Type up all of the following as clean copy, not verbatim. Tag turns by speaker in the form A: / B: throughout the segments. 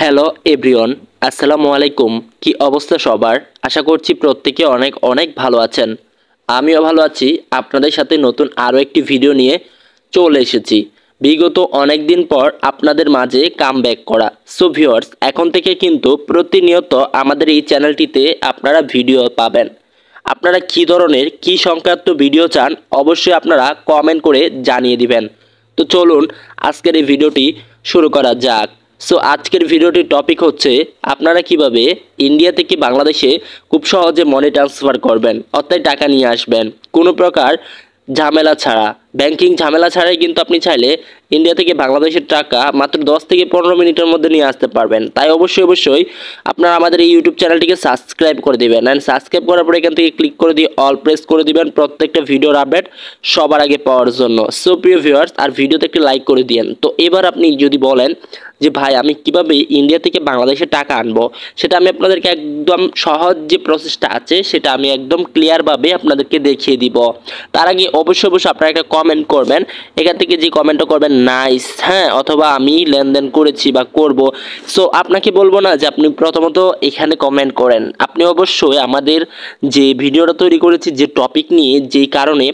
A: Hello everyone, আসসালামু আলাইকুম। কি অবস্থা সবার? আশা করছি প্রত্যেকে অনেক অনেক ভালো আছেন। আমিও ভালো আছি। আপনাদের সাথে নতুন আরও একটি ভিডিও নিয়ে চলে এসেছি। বিগত অনেক দিন পর আপনাদের মাঝে কামব্যাক করা। সো ভিউয়ার্স, এখন থেকে কিন্তু প্রতিনিয়ত আমাদের এই চ্যানেলটিতে আপনারা ভিডিও পাবেন। আপনারা কী ধরনের কী সংক্রান্ত ভিডিও চান অবশ্যই আপনারা কমেন্ট করে জানিয়ে দিবেন। তো চলুন আজকের এই ভিডিওটি শুরু করা যাক। সো আজকের ভিডিওটির টপিক হচ্ছে আপনারা কিভাবে ইন্ডিয়া থেকে বাংলাদেশে খুব সহজে মানি ট্রান্সফার করবেন, অর্থাৎ টাকা নিয়ে আসবেন কোনো প্রকার ঝামেলা ছাড়া। ব্যাংকিং ঝামেলা ছাড়াই কিন্তু আপনি চাইলে ইন্ডিয়া থেকে বাংলাদেশের টাকা মাত্র 10 থেকে 15 মিনিটের মধ্যে নিয়ে আসতে পারবেন। তাই অবশ্যই আপনারা আমাদের এই ইউটিউব চ্যানেলটিকে সাবস্ক্রাইব করে দিবেন, অ্যান্ড সাবস্ক্রাইব করার পরে এখান থেকে ক্লিক করে দিয়ে অল প্রেস করে দিবেন প্রত্যেকটা ভিডিওর আপডেট সবার আগে পাওয়ার জন্য। সো প্রিয় ভিউয়ার্স, আর ভিডিওতে একটি লাইক করে দিয়েন। তো এবার আপনি যদি বলেন যে ভাই আমি কিভাবে ইন্ডিয়া থেকে বাংলাদেশে টাকা আনবো, সেটা আমি আপনাদেরকে একদম সহজ যে প্রসেসটা আছে সেটা আমি একদম ক্লিয়ারভাবে আপনাদেরকে দেখিয়ে দিব। তার আগে অবশ্যই আপনারা একটা কমেন্ট করবেন। এখান থেকে যে কমেন্টটা করবেন নাইস, হ্যাঁ, অথবা আমি লেনদেন করেছি বা করব। সো আপনাকে বলবো না যে আপনি প্রথমত এখানে কমেন্ট করেন, আপনি অবশ্যই আমাদের যে ভিডিওটা তৈরি করেছি যে টপিক নিয়ে, যেই কারণে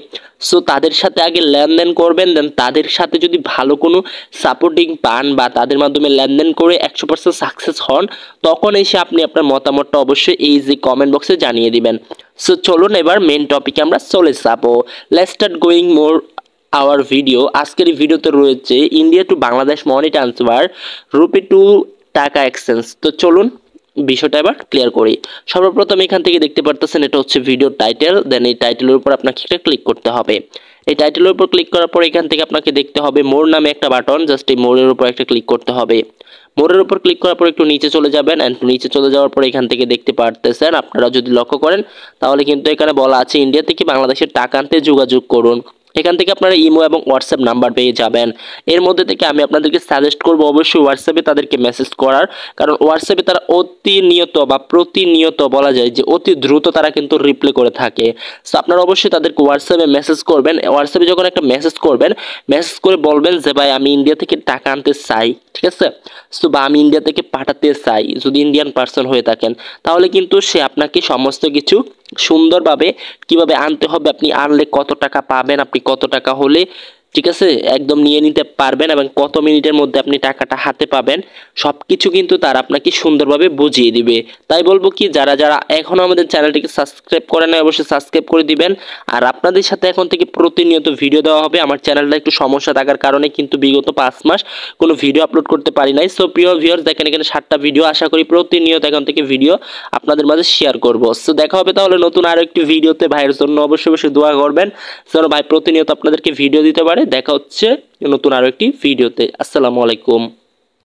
A: সো তাদের সাথে আগে লেনদেন করবেন। দেন তাদের সাথে যদি ভালো কোনো সাপোর্টিং পান বা তাদের মাধ্যমে লেনদেন করে 100% সাকসেস হন, তখন এসে আপনি আপনার মতামতটা অবশ্যই এই যে কমেন্ট বক্সে জানিয়ে দিবেন। সো চলুন এবার মেন টপিকে আমরা চলে যাবো। Let's start going more our video. আজকের এই ভিডিওতে রয়েছে India to Bangladesh money transfer, rupee to taka exchange. তো চলুন বিষয়টা এবার ক্লিয়ার করি। সর্বপ্রথম এখান থেকে দেখতে পারতেছেন এটা হচ্ছে ভিডিও টাইটেল। দেন এই টাইটেলের উপর আপনাকে একটা ক্লিক করতে হবে। এই টাইটেলের উপর ক্লিক করার পর এখান থেকে আপনাকে দেখতে হবে মোর নামে একটা বাটন, জাস্ট এই মোরের উপর একটা ক্লিক করতে হবে। মোরের উপর ক্লিক করার পর একটু নিচে চলে যাবেন, অ্যান্ড নিচে চলে যাওয়ার পর এখান থেকে দেখতে পারতেছেন, আপনারা যদি লক্ষ্য করেন তাহলে কিন্তু এখানে বলা আছে ইন্ডিয়া থেকে বাংলাদেশের টাকা আনতে যোগাযোগ করুন। এখান থেকে আপনারা ইমো এবং হোয়াটসঅ্যাপ নাম্বার পেয়ে যাবেন। এর মধ্যে থেকে আমি আপনাদেরকে সাজেস্ট করব অবশ্যই হোয়াটসঅ্যাপে তাদেরকে মেসেজ করার, কারণ হোয়াটসঅ্যাপে তারা অতি নিয়ত বা প্রতিনিয়ত বলা যায় যে অতি দ্রুত তারা কিন্তু রিপ্লাই করে থাকে। সো আপনারা অবশ্যই তাদেরকে হোয়াটসঅ্যাপে মেসেজ করবেন। হোয়াটসঅ্যাপে যখন একটা মেসেজ করবেন, মেসেজ করে বলবেন যে ভাই আমি ইন্ডিয়া থেকে টাকা আনতে চাই, ঠিক আছে, সো বা আমি ইন্ডিয়া থেকে পাঠাতে চাই, যদি ইন্ডিয়ান পার্সন হয়ে থাকেন তাহলে কিন্তু সে আপনাকে সমস্ত কিছু সুন্দরভাবে কিভাবে আনতে হবে, আপনি আনলে কত টাকা পাবেন, আপনি কত টাকা হলে ঠিক আছে একদম নিয়ে নিতে পারবেন এবং কত মিনিটের মধ্যে আপনি টাকাটা হাতে পাবেন, সব কিছু কিন্তু তারা আপনাকে সুন্দরভাবে বুঝিয়ে দিবে। তাই বলবো কি, যারা যারা এখনও আমাদের চ্যানেলটিকে সাবস্ক্রাইব করে নাই অবশ্যই সাবস্ক্রাইব করে দিবেন। আর আপনাদের সাথে এখন থেকে প্রতিনিয়ত ভিডিও দেওয়া হবে। আমার চ্যানেলটা একটু সমস্যা থাকার কারণে কিন্তু বিগত 5 মাস কোনো ভিডিও আপলোড করতে পারি নাই। সো প্রিয় ভিউয়ার্স, দেখেন এখানে 7টা ভিডিও, আশা করি প্রতিনিয়ত এখন থেকে ভিডিও আপনাদের মাঝে শেয়ার করব। সো দেখা হবে তাহলে নতুন আরো একটি ভিডিওতে। ভাইয়ের জন্য অবশ্যই দোয়া করবেন যেন ভাই প্রতিনিয়ত আপনাদেরকে ভিডিও দিতে পারে। দেখা হচ্ছে নতুন আরো একটি ভিডিওতে। আসসালামু আলাইকুম।